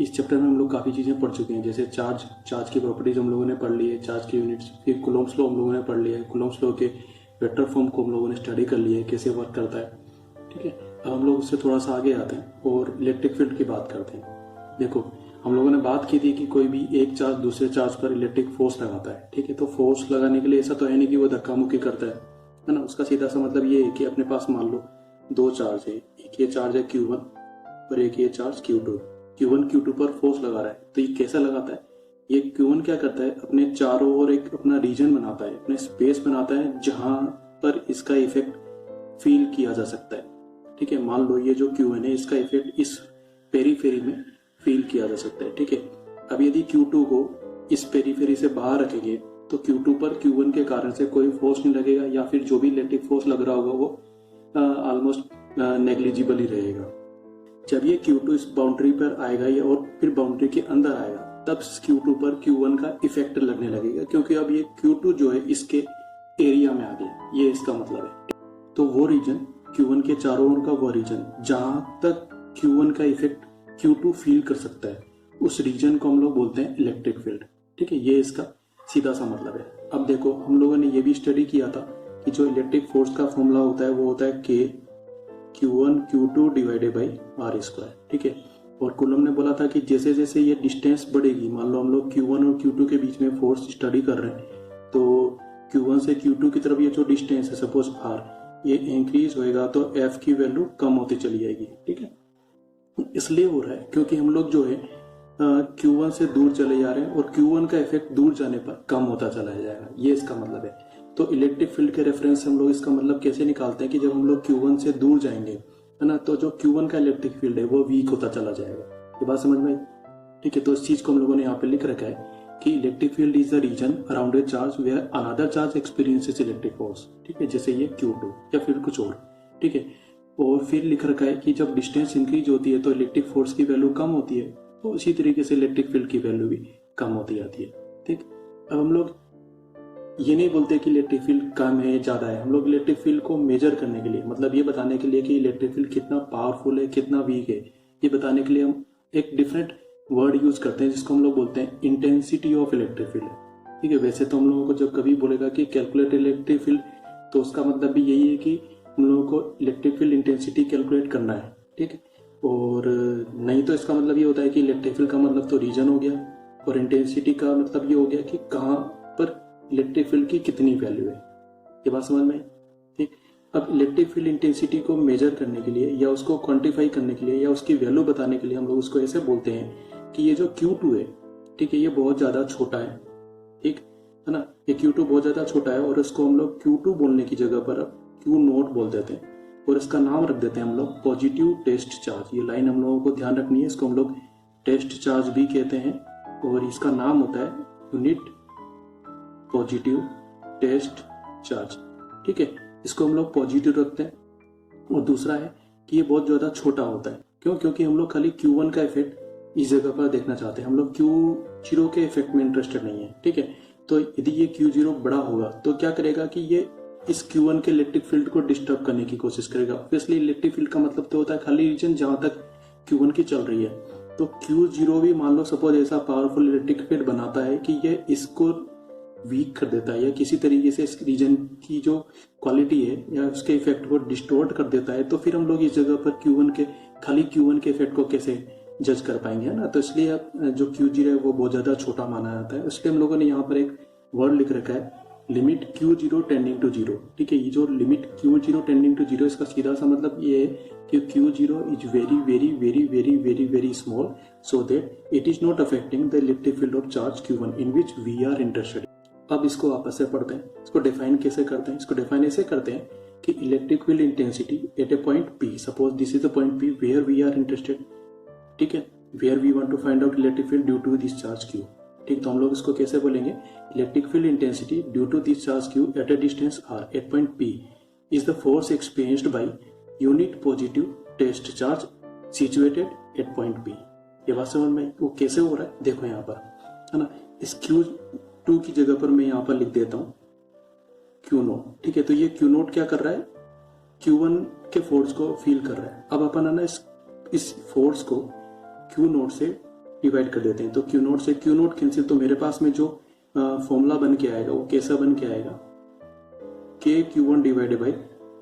इस चैप्टर में हम लोग काफ़ी चीज़ें पढ़ चुके हैं, जैसे चार्ज की प्रॉपर्टीज हम लोगों ने पढ़ ली है, चार्ज की यूनिट्स, फिर कूलम्ब्स लॉ हम लोगों ने पढ़ लिया है, कूलम्ब्स लॉ के वेक्टर फॉर्म को हम लोगों ने स्टडी कर लिया है, कैसे वर्क करता है। ठीक है, अब हम लोग उससे थोड़ा सा आगे आते हैं और इलेक्ट्रिक फील्ड की बात करते हैं। देखो, हम लोगों ने बात की थी कि कोई भी एक चार्ज दूसरे चार्ज पर इलेक्ट्रिक फोर्स लगाता है। ठीक है, तो फोर्स लगाने के लिए ऐसा तो है नहीं कि वो धक्का मुक्की करता है ना। उसका सीधा सा मतलब ये है कि अपने पास मान लो दो चार्ज है, एक ये चार्ज है Q1 और एक ये चार्ज Q2। Q1 Q2 पर फोर्स लगा रहा है, तो ये कैसा लगाता है? ये Q1 क्या करता है, अपने चारों ओर एक अपना रीजन बनाता है, अपने स्पेस बनाता है जहां पर इसका इफेक्ट फील किया जा सकता है। ठीक है, मान लो ये जो Q1 है, इसका इफेक्ट इस पेरीफेरी में फील किया जा सकता है। ठीक है, अब यदि Q2 को इस पेरीफेरी से बाहर रखेंगे तो Q2 पर Q1 के कारण से कोई फोर्स नहीं लगेगा, या फिर जो भी इलेक्ट्रिक फोर्स लग रहा होगा वो ऑलमोस्ट नेग्लिजिबल ही रहेगा। जब ये Q2 इस बाउंड्री पर आएगा या और फिर बाउंड्री के अंदर आएगा, तब Q2 पर Q1 का इफेक्ट लगने लगेगा, क्योंकि अब ये Q2 जो है इसके एरिया में आ गया। ये इसका मतलब है। तो वो रीजन Q1 के चारों ओर का वो रीजन जहां तक Q1 का इफेक्ट Q2 फील कर सकता है, उस रीजन को हम लोग बोलते हैं इलेक्ट्रिक फील्ड। ठीक है, ये इसका सीधा सा मतलब है। अब देखो, हम लोगों ने ये भी स्टडी किया था कि जो इलेक्ट्रिक फोर्स का फॉर्मूला होता है वो होता है K Q1 Q2 divided by R square. ठीक है, और कूलम ने बोला था कि जैसे जैसे ये डिस्टेंस बढ़ेगी, मान लो हम लोग Q1 और Q2 के बीच में फोर्स स्टडी कर रहे हैं, तो Q1 से Q2 की तरफ ये जो डिस्टेंस है सपोज R, ये इंक्रीज होएगा तो F की वैल्यू कम होती चली जाएगी। ठीक है, इसलिए हो रहा है क्योंकि हम लोग जो है Q1 से दूर चले जा रहे हैं और Q1 का इफेक्ट दूर जाने पर कम होता चला जाएगा। ये इसका मतलब है। तो इलेक्ट्रिक फील्ड के रेफरेंस से हम लोग इसका मतलब कैसे निकालते हैं कि जब हम लोग Q1 से दूर जाएंगे, है ना, तो जो Q1 का इलेक्ट्रिक फील्ड है वो वीक होता चला जाएगा। ये बात समझ में आई? ठीक है, तो इस चीज को हम लोगों ने यहाँ पे लिख रखा है कि electric field is the region around a charge where another charge experiences electric force. ठीक है, जैसे ये Q2 या फिर कुछ और। ठीक है, और फिर लिख रखा है कि जब डिस्टेंस इंक्रीज होती है तो इलेक्ट्रिक फोर्स की वैल्यू कम होती है, तो उसी तरीके से इलेक्ट्रिक फील्ड की वैल्यू भी कम होती जाती है। ठीक, अब हम लोग ये नहीं बोलते कि इलेक्ट्रिक फील्ड कम है ज्यादा है, हम लोग इलेक्ट्रिक फील्ड को मेजर करने के लिए, मतलब ये बताने के लिए कि इलेक्ट्रिक फील्ड कितना पावरफुल है कितना वीक है, ये बताने के लिए हम एक डिफरेंट वर्ड यूज करते हैं जिसको हम लोग बोलते हैं इंटेंसिटी ऑफ इलेक्ट्रिक फील्ड। ठीक है, वैसे तो हम लोगों को जब कभी बोलेगा कि कैलकुलेट इलेक्ट्रिक फील्ड, तो उसका मतलब भी यही है कि हम लोगों को इलेक्ट्रिक फील्ड इंटेंसिटी कैलकुलेट करना है। ठीक है, और नहीं तो इसका मतलब ये होता है कि इलेक्ट्रिक फील्ड का मतलब तो रीजन हो गया, और इंटेंसिटी का मतलब ये हो गया कि कहाँ पर इलेक्ट्रिक फील्ड की कितनी वैल्यू है। ये बात समझ में? ठीक, अब इलेक्ट्रिक फील्ड इंटेंसिटी को मेजर करने के लिए या उसको क्वांटिफाई करने के लिए या उसकी वैल्यू बताने के लिए हम लोग उसको ऐसे बोलते हैं कि ये जो Q2 है, ठीक है, ये बहुत ज्यादा छोटा है। ठीक है ना, ये Q2 बहुत ज्यादा छोटा है और इसको हम लोग Q2 बोलने की जगह पर अब Q0 बोल देते हैं, और इसका नाम रख देते हैं हम लोग पॉजिटिव टेस्ट चार्ज। ये लाइन हम लोगों को ध्यान रखनी है, इसको हम लोग टेस्ट चार्ज भी कहते हैं, और इसका नाम होता है यूनिट पॉजिटिव टेस्ट चार्ज। ठीक है, इसको हम लोग पॉजिटिव रखते हैं। और दूसरा है कि ये बहुत ज्यादा छोटा होता है। क्यों? क्योंकि हम लोग खाली Q1 का इफेक्ट इस जगह पर देखना चाहते हैं, हम लोग Q0 के इफेक्ट में इंटरेस्टेड नहीं है। ठीक है, तो यदि ये Q0 बड़ा होगा तो क्या करेगा कि ये इस Q1 के इलेक्ट्रिक फील्ड को डिस्टर्ब करने की कोशिश करेगा। ऑब्वियसली इलेक्ट्रिक फील्ड का मतलब तो होता है खाली रीजन जहां तक Q1 की चल रही है। तो Q0 भी मान लो सपोज ऐसा पावरफुल इलेक्ट्रिक फील्ड बनाता है कि ये इसको वीक कर देता है या किसी तरीके से इस रीजन की जो क्वालिटी है या उसके इफेक्ट को डिस्टोर्ट कर देता है, तो फिर हम लोग इस जगह पर खाली Q1 के इफेक्ट को कैसे जज कर पाएंगे, है ना। तो इसलिए अब जो Q0 है वो बहुत ज्यादा छोटा माना जाता है। इसलिए हम लोगों ने यहाँ पर एक वर्ड लिख रखा है लिमिट Q0 टेंडिंग टू 0। ठीक है, ये जो लिमिट Q0 टेंडिंग टू 0, इसका सीधा सा मतलब ये है कि Q0 is very very very very very very small so that it is not affecting the electric field of charge Q1 in which we are interested. अब इसको आपस से पढ़ते हैं, इसको डिफाइन कैसे करते हैं। इसको डिफाइन ऐसे करते हैं कि electric field intensity at a point P, suppose this is the point P where we are interested. ठीक है, where we want to find out electric field due to this charge Q। ठीक, तो हम लोग इसको कैसे बोलेंगे, electric field intensity due to this charge Q at a distance R at point P is the force experienced by unit positive test charge situated at point P। ये बात समझ में वो कैसे हो रहा है, देखो यहाँ पर, है ना। इस Q2 की जगह पर मैं यहाँ पर लिख देता हूँ Q0। ठीक है, तो ये Q0 क्या कर रहा है, Q1 के फोर्स को फील कर रहा है। अब अपन है ना इस फोर्स को Q0 से डिवाइड कर देते हैं। तो क्यू नोट से क्यू नोट कैंसिल, तो मेरे पास में जो फॉर्मूला बन के आएगा वो कैसा बन के आएगा, K Q one divided by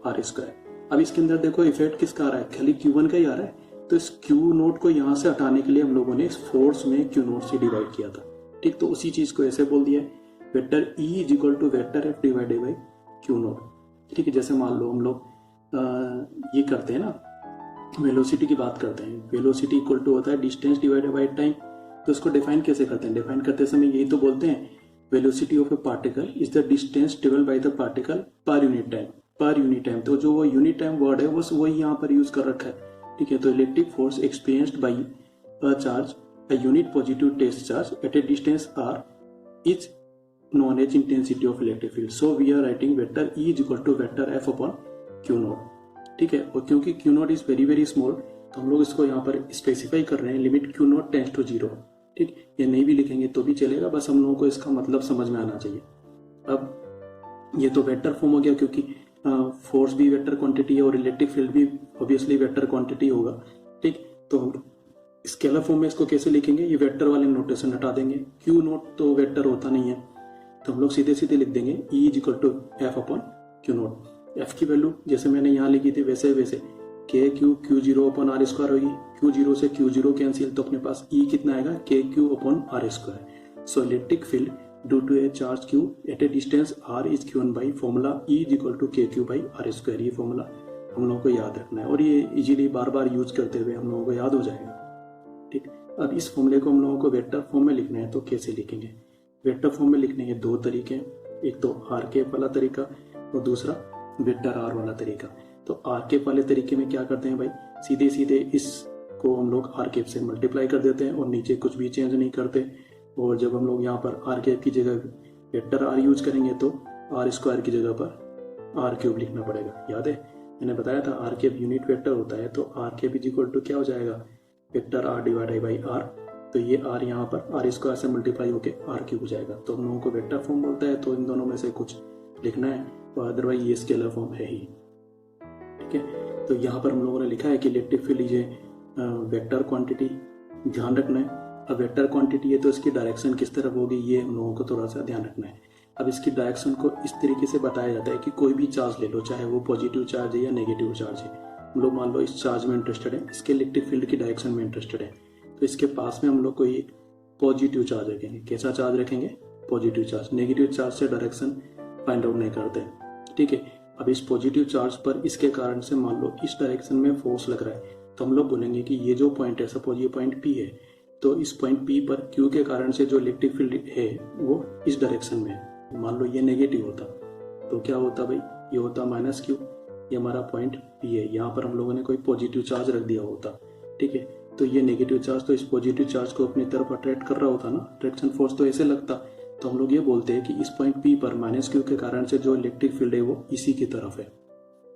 R square. अब इसके अंदर देखो इफेक्ट किसका आ रहा है, खाली क्यू वन का ही आ रहा है। तो इस क्यू नोट को यहाँ से हटाने के लिए हम लोगों ने इस फोर्स में क्यू नोट से डिवाइड किया था, ठीक। तो उसी चीज को ऐसे बोल दिया है, vector E is equal to vector F divided by Q naught, ठीक है। जैसे मान लो हम लोग ये करते हैं ना, वेलोसिटी की बात करते हैं, वेलोसिटी इक्वल टू होता है डिस्टेंस डिवाइडेड बाई टाइम। तो इसको डिफाइन कैसे करते हैं, डिफाइन करते समय यही तो बोलते हैं, velocity of A particle is the distance travelled by the particle per unit time, per unit time. तो जो वो यूनिट टाइम वर्ड है बस वही यहाँ पर यूज कर रखा है, ठीक है। तो electric force experienced by a charge, a unit positive test charge at a distance R is known as intensity of electric field. So we are writing vector E is equal to vector F upon Q naught, ठीक है। और क्योंकि Q naught is very very small तो हम लोग इसको यहाँ पर स्पेसिफाई कर रहे हैं, limit Q naught tends to 0, ठीक। ये नहीं भी लिखेंगे तो भी चलेगा, बस हम लोगों को इसका मतलब समझ में आना चाहिए। अब ये तो वेक्टर फॉर्म हो गया, क्योंकि फोर्स भी वेक्टर क्वांटिटी है और इलेक्ट्रिक फील्ड भी ऑब्वियसली वेक्टर क्वांटिटी होगा, ठीक। तो स्केलर फॉर्म में इसको कैसे लिखेंगे, ये वेक्टर वाले नोटेशन हटा देंगे, Q naught तो वेक्टर होता नहीं है, तो हम लोग सीधे सीधे लिख देंगे E is equal to F upon Q naught. F की वैल्यू जैसे मैंने यहाँ लिखी थी वैसे वैसे K Q zero upon R square होगी, क्यू जीरो से क्यू जीरो कैंसिल, तो अपने पास E कितना आएगा, K Q upon R square. So electric field due to a charge Q at a distance R is given by formula E is equal to K Q by R square. ये formula हम लोगों को याद रखना है और ये easily बार बार use करते हुए हम लोगों को याद हो जाएगा, ठीक। अब इस फॉर्मूले को हम लोगों को वेक्टर फॉर्म में लिखना है, तो कैसे लिखेंगे, वेक्टर फॉर्म में लिखने के दो तरीके हैं, एक तो आर केप वाला तरीका और दूसरा वेक्टर आर वाला तरीका। तो आर केप वाले तरीके में क्या करते हैं भाई, सीधे सीधे इसको हम लोग आर केप से मल्टीप्लाई कर देते हैं और नीचे कुछ भी चेंज नहीं करते। और जब हम लोग यहाँ पर आर केप की जगह वेक्टर आर यूज करेंगे तो आर स्क्वायर की जगह पर आर क्यूब लिखना पड़ेगा। याद है मैंने बताया था आर केप यूनिट वेक्टर होता है, तो R cap is equal to क्या हो जाएगा, vector R divided by R. तो ये आर यहाँ पर आर स्क्वायर से मल्टीप्लाई होके आर क्यूब हो जाएगा। तो हम लोगों को वेक्टर फॉर्म बोलता है, तो इन दोनों में से कुछ लिखना है, और अदरवाइज ये स्केलर फॉर्म है ही, ठीक है। तो यहाँ पर हम लोगों ने लिखा है कि electric field is vector quantity, ध्यान रखना है। अब वेक्टर क्वांटिटी है तो इसकी डायरेक्शन किस तरफ होगी ये हम लोगों को थोड़ा सा ध्यान रखना है। अब इसकी डायरेक्शन को इस तरीके से बताया जाता है कि कोई भी चार्ज ले लो, चाहे वो पॉजिटिव चार्ज है या नेगेटिव चार्ज है। हम लोग मान लो इस चार्ज में इंटरेस्टेड है, इसके इलेक्ट्रिक फील्ड की डायरेक्शन में इंटरेस्टेड है, तो इसके पास में हम लोग कोई पॉजिटिव चार्ज रखेंगे। कैसा चार्ज रखेंगे, पॉजिटिव चार्ज। नेगेटिव चार्ज से डायरेक्शन फाइंड आउट नहीं करते, ठीक है। अब इस पॉजिटिव चार्ज पर इसके कारण से मान लो इस डायरेक्शन में फोर्स लग रहा है, तो हम लोग बोलेंगे कि ये जो पॉइंट है, सपोज ये पॉइंट P है, तो इस पॉइंट P पर Q के कारण से जो इलेक्ट्रिक फील्ड है वो इस डायरेक्शन में है। मान लो ये नेगेटिव होता तो क्या होता भाई, ये होता -Q। ये हमारा पॉइंट P है, यहाँ पर हम लोगों ने कोई पॉजिटिव चार्ज रख दिया होता, ठीक है। तो ये नेगेटिव चार्ज तो इस पॉजिटिव चार्ज को अपनी तरफ अट्रैक्ट कर रहा होता ना, अट्रैक्शन फोर्स तो ऐसे लगता। तो हम लोग ये बोलते हैं कि इस पॉइंट P पर -Q के कारण से जो इलेक्ट्रिक फील्ड है वो इसी की तरफ है।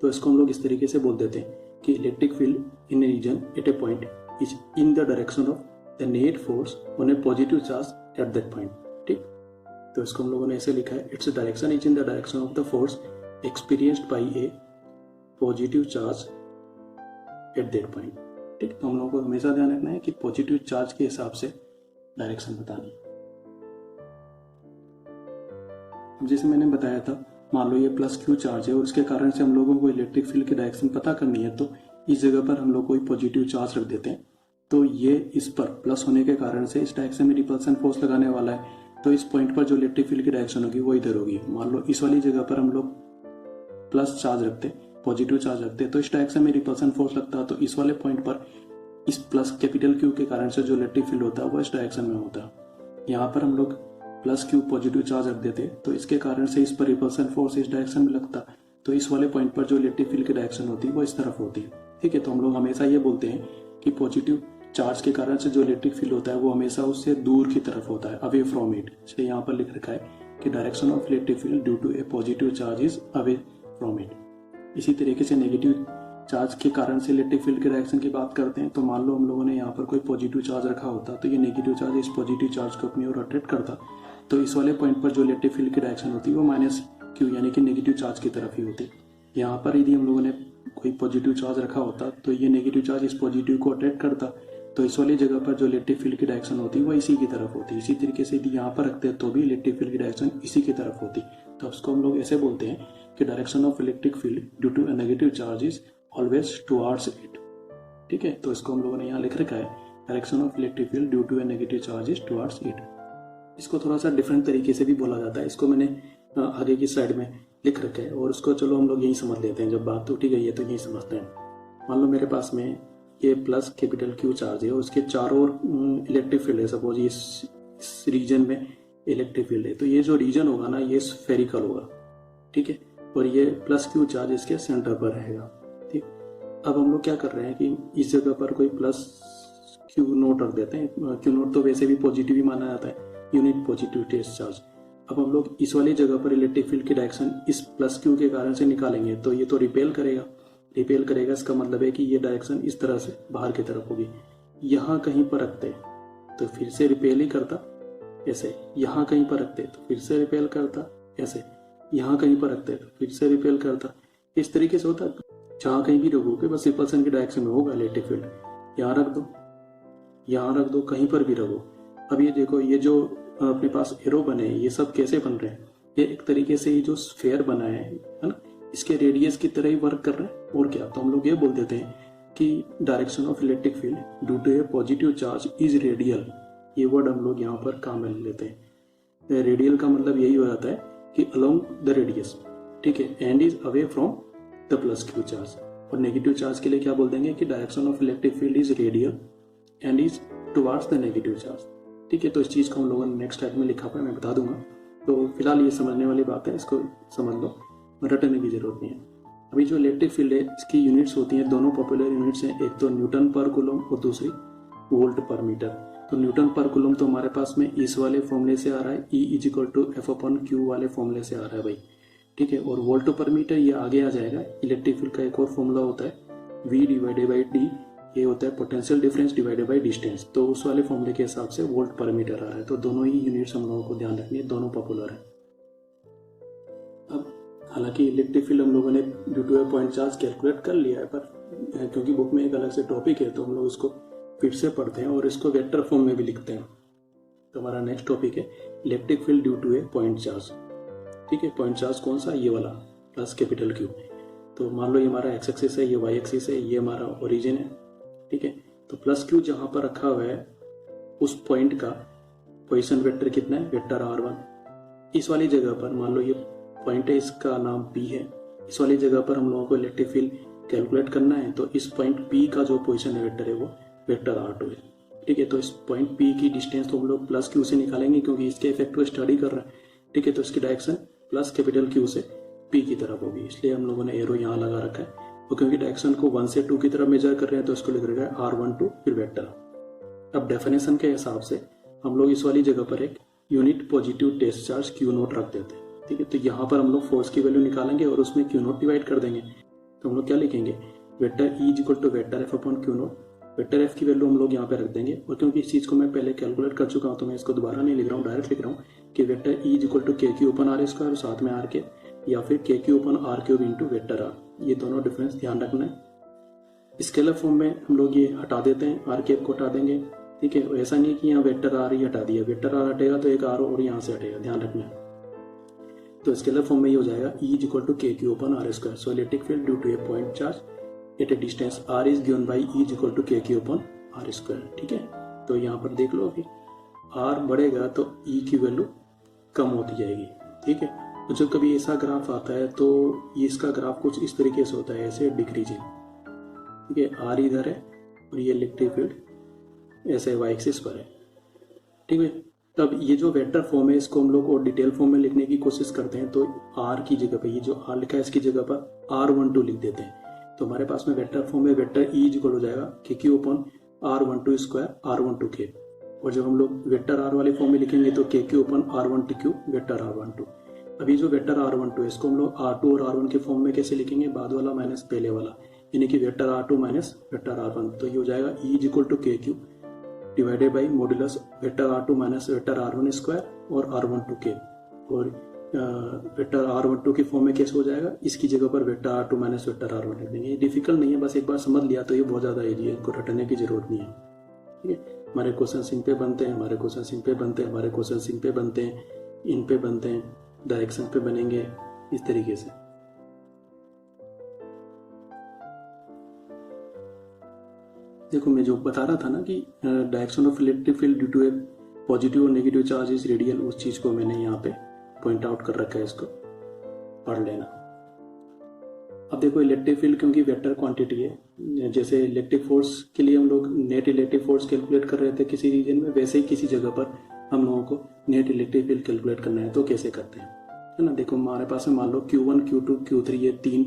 तो इसको हम लोग इस तरीके से बोल देते हैं कि electric field in a region at a point is in the direction of the net force on a positive charge at that point, ठीक। तो इसको हम लोगों ने ऐसे लिखा है, its direction is in the direction of the force experienced by a positive charge at that point, ठीक। तो हम लोगों को हमेशा ध्यान रखना है कि पॉजिटिव चार्ज के हिसाब से डायरेक्शन बतानी। जैसे मैंने बताया था, मान लो ये +Q चार्ज है और इसके कारण से हम लोगों को इलेक्ट्रिक फील्ड की डायरेक्शन पता करनी है, तो इस जगह पर हम लोग कोई पॉजिटिव चार्ज रख देते हैं। तो ये इस पर प्लस होने के कारण से इस डायरेक्शन में रिपल्सन फोर्स लगाने वाला है, तो इस पॉइंट पर जो इलेक्ट्रिक फील्ड की डायरेक्शन होगी वो इधर होगी। मान लो इस वाली जगह पर हम लोग प्लस चार्ज रखते, पॉजिटिव चार्ज रखते, तो इस डायरेक्शन में रिपल्सन फोर्स लगता है, तो इस वाले पॉइंट पर इस प्लस कैपिटल Q के कारण से जो इलेक्ट्रिक फील्ड होता है वो इस डायरेक्शन में होता है। यहाँ पर हम लोग +Q पॉजिटिव चार्ज रख देते, तो इसके कारण से इस पर रिपल्सन फोर्स इस डायरेक्शन में लगता, तो इस वाले पॉइंट पर जो इलेक्ट्रिक फील्ड की डायरेक्शन होती है वो इस तरफ होती है, ठीक है। तो हम लोग हमेशा ये बोलते हैं कि पॉजिटिव चार्ज के कारण से जो इलेक्ट्रिक फील्ड होता है वो हमेशा उससे दूर की तरफ होता है, अवे फ्रॉम इट। इसलिए यहाँ पर लिख रखा है कि direction of electric field due to a positive charge is away from it. इसी तरीके से नेगेटिव चार्ज के कारण से इलेक्ट्रिक फील्ड के डायरेक्शन की बात करते हैं, तो मान लो हम लोगों ने यहाँ पर कोई पॉजिटिव चार्ज रखा होता, तो ये नेगेटिव चार्ज इस पॉजिटिव चार्ज को अपनी ओर अट्रैक्ट करता, तो इस वाले पॉइंट पर जो इलेक्ट्रिक फील्ड की डायरेक्शन होती है वो -Q यानी कि नेगेटिव चार्ज की तरफ ही होती। यहाँ पर यदि हम लोगों ने कोई पॉजिटिव चार्ज रखा होता तो ये नेगेटिव चार्ज इस पॉजिटिव को अट्रैक्ट करता, तो इस वाली जगह पर जो इलेक्ट्रिक फील्ड की डायरेक्शन होती है वो इसी की तरफ होती है। इसी तरीके से यदि यहाँ पर रखते हैं तो भी इलेक्ट्रिक फील्ड की डायरेक्शन इसी की तरफ होती है। तो उसको हम लोग ऐसे बोलते हैं कि direction of electric field due to a negative charge is always towards it. ठीक है, तो इसको हम लोगों ने यहाँ लिख रखा है, direction of electric field due to a negative charge is towards it. इसको थोड़ा सा डिफरेंट तरीके से भी बोला जाता है, इसको मैंने आगे की स्लाइड में लिख रखा है और उसको चलो हम लोग यही समझ लेते हैं। जब बात उठी गई है तो यही समझते हैं। मान लो मेरे पास में ये प्लस कैपिटल क्यू चार्ज है और उसके चारों ओर इलेक्ट्रिक फील्ड है। सपोज इस रीजन में इलेक्ट्रिक फील्ड है, तो ये जो रीजन होगा ना ये स्फेरिकल होगा। ठीक है, और ये प्लस क्यू चार्ज इसके सेंटर पर रहेगा। ठीक, अब हम लोग क्या कर रहे हैं कि इस जगह पर कोई प्लस क्यू नोट रख देते हैं। क्यू नोट तो वैसे भी पॉजिटिव ही माना जाता है, यूनिट पॉजिटिविटी चार्ज। अब हम लोग इस वाली जगह पर इलेक्ट्रिक फील्ड की डायरेक्शन इस प्लस क्यू के कारण से निकालेंगे, तो ये तो रिपेल करेगा। इसका मतलब है कि ये डायरेक्शन इस तरह से बाहर की तरफ होगी। यहाँ कहीं पर रखते तो फिर से रिपेल ही करता ऐसे, यहाँ कहीं पर रखते तो फिर से रिपेल करता ऐसे, यहाँ कहीं पर रखते तो फिर से रिपेल करता। इस तरीके से होता, जहाँ कहीं भी रखोगे बस रिपल्सन की डायरेक्शन में होगा इलेक्ट्रिक फील्ड। यहाँ रख दो, यहाँ रख दो, कहीं पर भी रखो। अब ये देखो, ये जो अपने पास एरो बने ये सब कैसे बन रहे हैं? ये एक तरीके से ये जो स्फेयर बना है ना, इसके रेडियस की तरह ही वर्क कर रहे हैं। और क्या, तो हम लोग ये बोल देते हैं कि direction of electric field due to a positive charge is radial. ये वर्ड हम लोग यहाँ पर काम में लेते हैं। रेडियल का मतलब यही हो जाता है कि अलोंग द रेडियस। ठीक है, and is away from the plus Q charge. और नेगेटिव चार्ज के लिए क्या बोल देंगे कि direction of electric field is radial and is towards the negative charge. ठीक है, तो इस चीज को हम लोगों ने नेक्स्ट स्लाइड में लिखा हुआ है, मैं बता दूंगा। तो फिलहाल ये समझने वाली बात है, इसको समझ लो, रटने की जरूरत नहीं है। अभी जो इलेक्ट्रिक फील्ड है इसकी यूनिट्स होती हैं, दोनों पॉपुलर यूनिट्स हैं, एक तो न्यूटन पर कूलम और दूसरी वोल्ट पर मीटर। तो न्यूटन पर कूलम तो हमारे पास में इस वाले फॉर्मूले से आ रहा है, E is equal to F/Q वाले फॉर्मूले से आ रहा है भाई। ठीक है, और वोल्ट पर मीटर ये आगे आ जाएगा। इलेक्ट्रिक फील्ड का एक और फॉर्मूला होता है V डिवाइडेड बाई D, ये होता है potential difference divided by distance. तो उस वाले फॉर्मूले के हिसाब से वोल्ट पर मीटर आ रहा है। तो दोनों ही यूनिट्स हम लोगों को ध्यान रखनी है, दोनों पॉपुलर है। अब हालांकि इलेक्ट्रिक फील्ड हम लोगों ने due to a point charge calculate कर लिया है, पर क्योंकि बुक में एक अलग से टॉपिक है तो हम लोग उसको फिर से पढ़ते हैं और इसको वेक्टर फॉर्म में भी लिखते हैं। तो हमारा नेक्स्ट टॉपिक है electric field due to a point charge. ठीक है, पॉइंट चार्ज कौन सा? ये वाला प्लस कैपिटल क्यू। तो मान लो ये हमारा एक्स एक्सिस है, ये वाई एक्सिस है, ये हमारा ओरिजिन है। ठीक है, तो प्लस क्यू जहां पर रखा हुआ है उस पॉइंट का पोजीशन वेक्टर कितना है? Vector r1। इस वाली जगह पर मान लो ये पॉइंट है, इसका नाम P है। इस वाली जगह पर हम लोगों को इलेक्ट्रिक फील्ड कैलकुलेट करना है, तो इस पॉइंट P का जो पोजीशन है वेक्टर है वो वेक्टर r2 है। ठीक है, तो इस पॉइंट P की डिस्टेंस तो हम लोग प्लस क्यू से निकालेंगे क्योंकि इसके इफेक्ट को स्टडी कर रहे हैं। ठीक है, तो इसकी डायरेक्शन प्लस कैपिटल क्यू से P की तरफ होगी, इसलिए हम लोगों ने एरो यहाँ लगा रखा है। और क्योंकि डायरेक्शन को 1 से 2 की तरफ मेजर कर रहे हैं तो इसको लिख रखा है r12 फिर वेक्टर। अब डेफिनेशन के हिसाब से हम लोग इस वाली जगह पर एक unit positive test charge Q naught रख देते हैं। ठीक है, तो यहाँ पर हम लोग फोर्स की वैल्यू निकालेंगे और उसमें क्यू नोट डिवाइड कर देंगे। तो हम लोग क्या लिखेंगे? Vector E is equal to vector F/Q naught. Vector F की वैल्यू हम लोग यहाँ पे रख देंगे। और क्योंकि इस चीज को मैं पहले कैलकुलेट कर चुका हूँ तो मैं इसको दोबारा नहीं लिख रहा हूँ, डायरेक्ट लिख रहा हूँ कि vector E is equal to KQ/R² और साथ में R के, या फिर KQ/R³ इंटू वेक्टर R। ये दोनों डिफरेंस ध्यान रखना है। स्केलर फॉर्म में हम लोग ये हटा देते हैं, R³ को हटा देंगे। ठीक है, ऐसा नहीं कि यहाँ वेक्टर R ही हटा दिया, वेक्टर R हटेगा तो एक R और यहाँ से हटेगा, ध्यान रखना है। तो स्केलर फॉर्म में ये हो जाएगा E is equal to KQ/R²। So electric field due to a point charge at a distance R is given by E is equal to KQ/R²। ठीक है, तो यहाँ पर देख लो अभी R बढ़ेगा तो E की वैल्यू कम होती जाएगी। ठीक है, तो जब कभी ऐसा ग्राफ आता है तो ये इसका ग्राफ कुछ इस तरीके से होता है, ऐसे डिक्रीजिंग। ठीक है, R इधर है और ये इलेक्ट्रिक फील्ड ऐसे वाई एक्सिस पर है। ठीक है, तब ये जो वेक्टर फॉर्म है इसको हम लोग और डिटेल फॉर्म में लिखने की कोशिश करते हैं। तो R की जगह पे ये जो R लिखा है इसकी जगह पर R12 लिख देते हैं। तो हमारे पास में वेक्टर फॉर्म में वेक्टर E इक्वल हो जाएगा KQ/R12 स्क्वायर R12 के। और जब हम लोग वेक्टर R वाले फॉर्म में लिखेंगे तो KQ/R12 वेक्टर R12। अभी जो वेक्टर R12 है इसको हम लोग R2 और R1 के फॉर्म में कैसे लिखेंगे? बाद वाला माइनस पहले वाला, यानी कि vector R2 minus vector R1। तो ये हो जाएगा E is equal to KQ divided by modulus vector R2 minus vector R1 square और R12 के। और वेक्टर R12 के फॉर्म में कैसे हो जाएगा? इसकी जगह पर vector R2 minus vector R1 लिख देंगे। ये डिफिकल्ट नहीं है, बस एक बार समझ लिया तो ये बहुत ज़्यादा ईजी है, इनको रटने की जरूरत नहीं है। ठीक है, हमारे क्वेश्चन इन पे बनते हैं, हमारे क्वेश्चन इन पे बनते हैं, हमारे क्वेश्चन इन पे बनते हैं, इन पे बनते हैं, डायरेक्शन पे बनेंगे, इस तरीके से। देखो मैं जो बता रहा था ना कि direction of electric field due to a positive और नेगेटिव चार्ज इज रेडियल, उस चीज को मैंने यहाँ पे पॉइंट आउट कर रखा है, इसको पढ़ लेना। अब देखो इलेक्ट्रिक फील्ड क्योंकि वेक्टर क्वांटिटी है, जैसे इलेक्ट्रिक फोर्स के लिए हम लोग नेट इलेक्ट्रिक फोर्स कैलकुलेट कर रहे थे किसी रीजन में, वैसे ही किसी जगह पर हम लोगों को नेट इलेक्ट्रिक फील्ड कैलकुलेट करना है, तो कैसे करते हैं, है ना। देखो हमारे पास में मान लो Q1 Q2 Q3 ये 3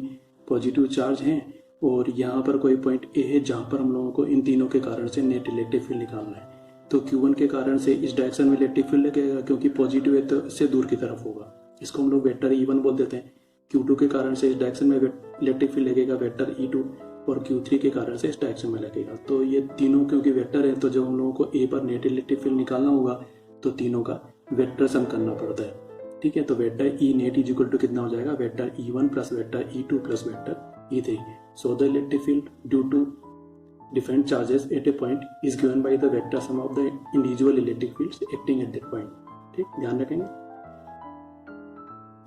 पॉजिटिव चार्ज हैं, और यहाँ पर कोई पॉइंट ए है जहाँ पर हम लोगों को इन तीनों के कारण से नेट इलेक्ट्रिक फील्ड निकालना है। तो Q1 के कारण से इस डायरेक्शन में इलेक्ट्रिक फील्ड लगेगा, क्योंकि पॉजिटिव है तो इससे दूर की तरफ होगा, इसको हम लोग वेक्टर E1 बोल देते हैं। Q2 के कारण से इस डायरेक्शन में इलेक्ट्रिक फील्ड लगेगा वेक्टर E2, और Q3 के कारण से इस डायरेक्शन में लगेगा। तो ये तीनों क्योंकि वेक्टर है, तो जब हम लोगों को ए पर नेट इलेक्ट्रिक फील्ड निकालना होगा तो तीनों का वेक्टर सम करना पड़ता है, ठीक है। तो vector E net is equal to कितना हो जाएगा, vector E1 plus vector E2 plus vector E3। So the electric field due to different charges at a point is given by the vector sum of the individual electric fields acting at that point। ठीक, ध्यान रखेंगे।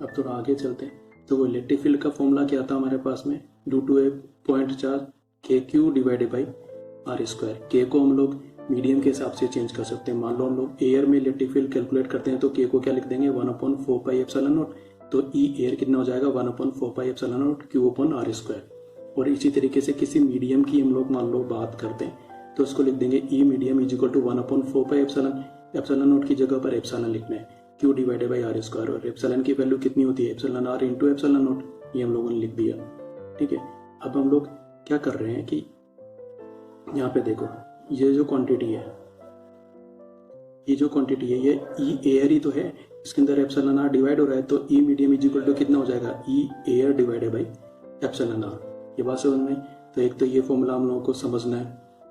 अब थोड़ा आगे चलते हैं। तो वो इलेक्ट्रिक फील्ड का फॉर्मूला क्या था हमारे पास में, due to a point charge KQ divided by R square. K को हम लोग मीडियम के हिसाब से चेंज कर सकते हैं। मान लो हम लोग एयर में इलेक्ट्रिक फील्ड कैलकुलेट करते हैं, तो K को क्या लिख देंगे, 1/4πε0। तो E एयर कितना हो जाएगा, 1/4πε0 Q/R स्क्वायर। और इसी तरीके से किसी मीडियम की हम लोग मान लो बात करते हैं, तो उसको लिख देंगे E medium is equal to 1/4πε, epsilon की जगह पर एप्सिलॉन लिखना है, Q divided by R square. और एप्सिलॉन की वैल्यू कितनी होती है, epsilon R into epsilon naught, ये हम लोगों ने लिख दिया, ठीक है। अब हम लोग क्या कर रहे हैं कि यहाँ पे देखो ये जो क्वांटिटी है, ये जो क्वांटिटी है ये E एयर ही तो है, इसके अंदर एप्सिलॉन R डिवाइड हो रहा है, तो E medium is equal to कितना हो जाएगा, E air divided by epsilon R। ये बात समझ में। तो एक तो ये फॉर्मूला हम लोगों को समझना है,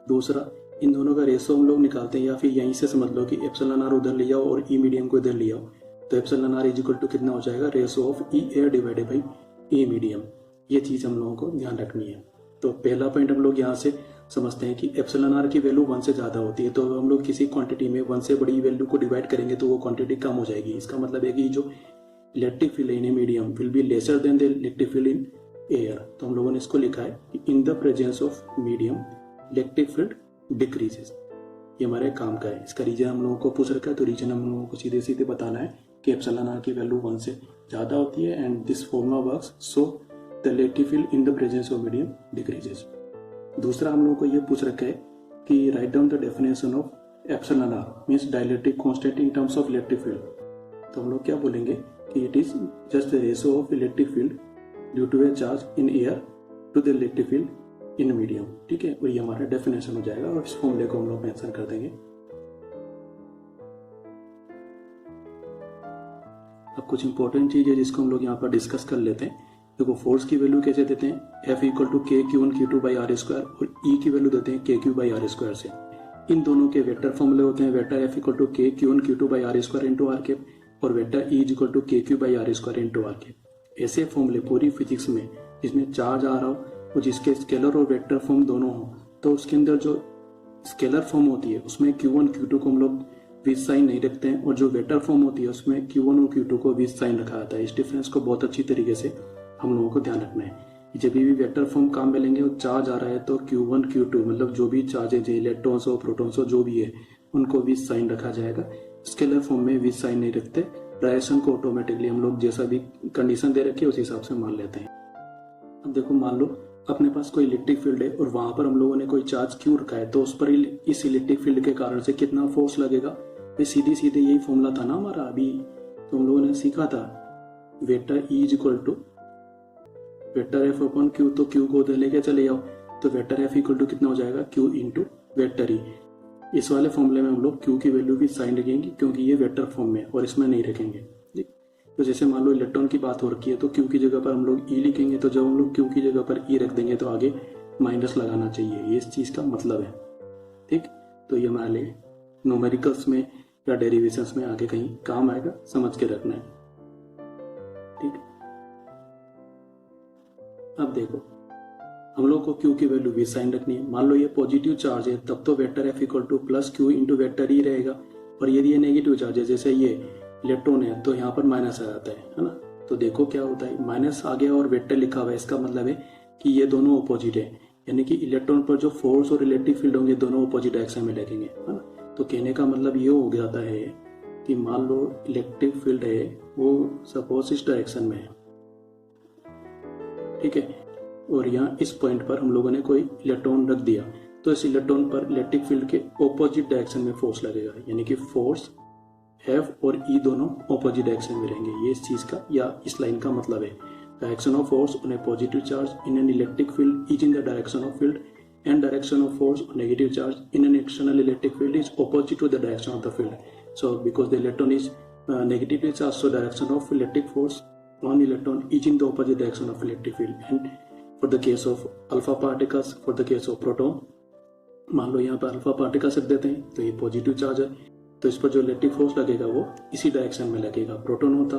दूसरा इन दोनों का रेशो हम लोग निकालते हैं, या फिर यहीं से समझ लो कि एप्सिलॉन R उधर ले जाओ और E मीडियम को इधर ले आओ, तो epsilon R is equal to कितना हो जाएगा, ratio of E air divided by E medium. ये चीज हम लोगों को ध्यान रखनी है। तो पहला पॉइंट हम लोग यहाँ से समझते हैं कि एप्सिलॉन R की वैल्यू 1 से ज्यादा होती है, तो हम लोग किसी क्वांटिटी में 1 से बड़ी वैल्यू को डिवाइड करेंगे तो वो क्वांटिटी कम हो जाएगी। इसका मतलब है कि जो electric field in medium will be lesser than the electric field in air. तो हम लोगों ने इसको लिखा है कि इन the presence of medium electric field decreases. ये हमारे काम का है। इसका रीजन हम लोगों को पूछ रखा है, तो रीजन हम लोगों को सीधे सीधे बताना है कि एप्सिलॉन R की वैल्यू 1 से ज्यादा होती है, and this formula works so the electric field in the presence of medium decreases. दूसरा हम लोगों को ये पूछ रखा है कि write down the definition of epsilon R means dielectric constant in terms of electric field. तो हम लोग क्या बोलेंगे कि it is just the ratio of electric field due to a charge in air to the electric field in medium, ठीक है। और ये हमारा डेफिनेशन हो जाएगा, और इस फॉर्मूले को हम लोग मेंशन कर देंगे। अब कुछ इंपॉर्टेंट चीज है जिसको हम लोग यहाँ पर डिस्कस कर लेते हैं। देखो फोर्स की वैल्यू कैसे देते हैं, F equal to KQ1 Q2 by R square, और E की वैल्यू देते हैं KQ बाई R स्क्वायर से। इन दोनों के वेक्टर फॉर्मूले होते हैं, vector F equal to KQ1 Q2 by R square into R cap, और vector E equal to KQ by R square into R cap. ऐसे फॉर्मूले पूरी फिजिक्स में जिसमें चार्ज आ रहा हो और जिसके स्केलर और वेक्टर फॉर्म दोनों हो, तो उसके अंदर जो स्केलर फॉर्म होती है उसमें Q1 Q2 को हम लोग विद साइन नहीं रखते हैं, और जो वेक्टर फॉर्म होती है उसमें Q1 और Q2 को विद साइन रखा जाता है। इस डिफरेंस को बहुत अच्छी तरीके से हम लोगों को ध्यान रखना है। जब भी वेक्टर फॉर्म काम में लेंगे और चार्ज आ रहा है, तो Q1 Q2 मतलब जो भी चार्जेज है, इलेक्ट्रॉन्स हो प्रोटॉन्स हो जो भी है, उनको विद साइन रखा जाएगा। स्केलर फॉर्म में विद साइन नहीं रखते। डायरेक्शन को ऑटोमेटिकली हम लोग जैसा भी कंडीशन दे रखी है उस हिसाब से मान लेते हैं। अब देखो मान लो अपने पास कोई इलेक्ट्रिक फील्ड है और वहां पर हम लोगों ने कोई चार्ज क्यू रखा है, तो उस पर इस इलेक्ट्रिक फील्ड के कारण से कितना फोर्स लगेगा। ये सीधे सीधे यही फॉर्मूला था ना हमारा, अभी तो हम लोगों ने सीखा था vector E is equal to vector F upon Q। तो Q को उधर लेके चले जाओ, तो वेक्टर F इक्वल टू कितना हो जाएगा, Q इंटू वेक्टर E। इस वाले फॉर्मूले में हम लोग Q की वैल्यू भी साइन रखेंगे क्योंकि ये वेक्टर फॉर्म में, और इसमें नहीं रखेंगे। तो जैसे मान लो इलेक्ट्रॉन की बात हो रखी है, तो Q की जगह पर हम लोग E लिखेंगे, तो जब हम लोग Q की जगह पर E रख देंगे तो आगे माइनस लगाना चाहिए। ये इस चीज का मतलब है, ठीक। तो ये हमारे लिए न्यूमेरिकल्स में या डेरिवेशंस में आगे कहीं काम आएगा, समझ के रखना है, ठीक। अब देखो हम लोग को क्यू की वैल्यू भी साइन रखनी है। मान लो ये पॉजिटिव चार्ज है तब तो vector F equal two plus Q into vector E रहेगा, और यदि ये नेगेटिव चार्ज है जैसे ये इलेक्ट्रॉन है तो यहाँ पर माइनस आ जाता है ना। तो देखो क्या होता है, माइनस आ गया और वेक्टर लिखा हुआ है, इसका मतलब है कि ये दोनों अपोजिट है, यानी कि इलेक्ट्रॉन पर जो फोर्स और इलेक्ट्रिक फील्ड होंगे दोनों अपोजिट डायरेक्शन में लगेंगे, है ना। तो कहने का मतलब ये हो जाता है कि मान लो इलेक्ट्रिक फील्ड है वो सपोज इस डायरेक्शन में है, ठीक है, और यहाँ इस पॉइंट पर हम लोगों ने कोई इलेक्ट्रॉन रख दिया, तो इस इलेक्ट्रॉन पर इलेक्ट्रिक फील्ड के ऑपोजिट डायरेक्शन में फोर्स लगेगा, यानी कि फोर्स एफ और ई दोनों ऑपोजिट डायरेक्शन में रहेंगे। ये इस चीज का या इस लाइन का मतलब है। Direction of force on a positive charge in an electric field is in the direction of field, and direction of force on negative charge in an external electric field is opposite to the direction of the field. So because the electron is negatively charged, so direction of electric force on electron is in the opposite direction of electric field. And for the case of alpha particles, for the case of proton, मान लो यहाँ पर alpha particles रख देते हैं तो ये positive charge है, तो इस पर जो इलेक्ट्रिक फोर्स लगेगा वो इसी डायरेक्शन में लगेगा। प्रोटॉन होता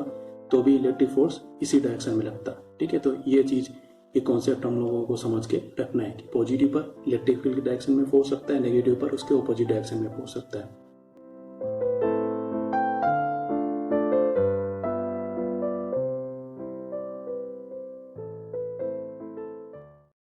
तो भी इलेक्ट्रिक फोर्स इसी डायरेक्शन में लगता, ठीक है। तो ये चीज, ये कॉन्सेप्ट हम लोगों को समझ के रखना है कि पॉजिटिव पर इलेक्ट्रिक फील्ड की डायरेक्शन में फोर्स लगता है, नेगेटिव पर उसके ऑपोजिट डायरेक्शन में फोर्स लगता है।